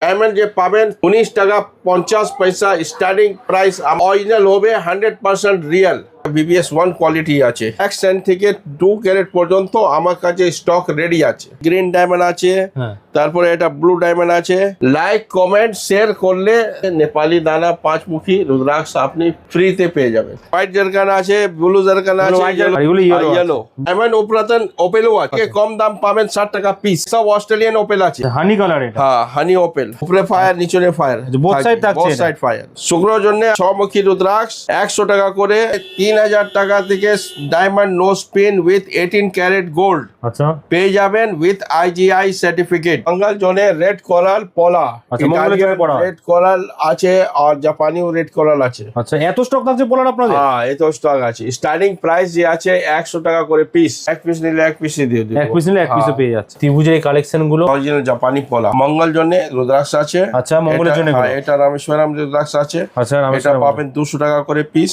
Diamond যে পাবেন 19 টাকা 50 পয়সা স্টার্টিং প্রাইস। অরিজিনাল হবে 100% রিয়েল। BBS 1 কোয়ালিটি আছে। 1 সেন্ট থেকে 2 ক্যারেট পর্যন্ত আমার কাছে স্টক রেডি আছে। গ্রিন ডায়মন্ড আছে, তারপরে এটা ব্লু ডায়মন্ড আছে। লাইক কমেন্ট শেয়ার করলে নেপালি দানা 5 মুখী রুদ্রাক্ষ আপনি ফ্রিতে পেয়ে যাবেন। হোয়াইট জারকান আছে, ব্লু জারকান আছে, ইয়েলো ডায়মন্ড উপরাতন ওপেলও আছে। কম দাম পাবেন 60 টাকা পিস। সব অস্ট্রেলিয়ান ওপেল আছে। হানি কালার এটা। হ্যাঁ, হানি ওপেল। উপরে ফায়ার, নিচে ফায়ার, বোথ সাইড থাকছে। Both side fire. শুক্রর জন্য 6 মুখী রুদ্রাক্ষ 100 টাকা করে। 3000 টাকা থেকে diamond nose pin with 18 carat gold আচ্ছা পেয়ে যাবেন উইথ IGI সার্টিফিকেট। মঙ্গল জোনে রেড কোরাল পলা, আচ্ছা, মঙ্গলের জন্য পলা। রেড কোরাল আছে আর জাপানিও রেড কোরাল আছে। আচ্ছা, এত স্টক থাকছে পোলার আপনাদের? হ্যাঁ, এত স্টক আছে। স্টার্টিং প্রাইস যে আছে 100 টাকা করে পিস। এক পিস নিলে এক পিসই দিয়ে দেব। এক পিস নিলে এক পিসে পেয়ে যাচ্ছে। ত্রিভুজের এই কালেকশন গুলো অরিজিনাল জাপানি পলা। মঙ্গল জনে রুদ্রাক্ষ আছে। আচ্ছা, মঙ্গলের জন্য এটা রামেশ্বরম রুদ্রাক্ষ আছে। আচ্ছা, এটা পাবেন 200 টাকা করে পিস।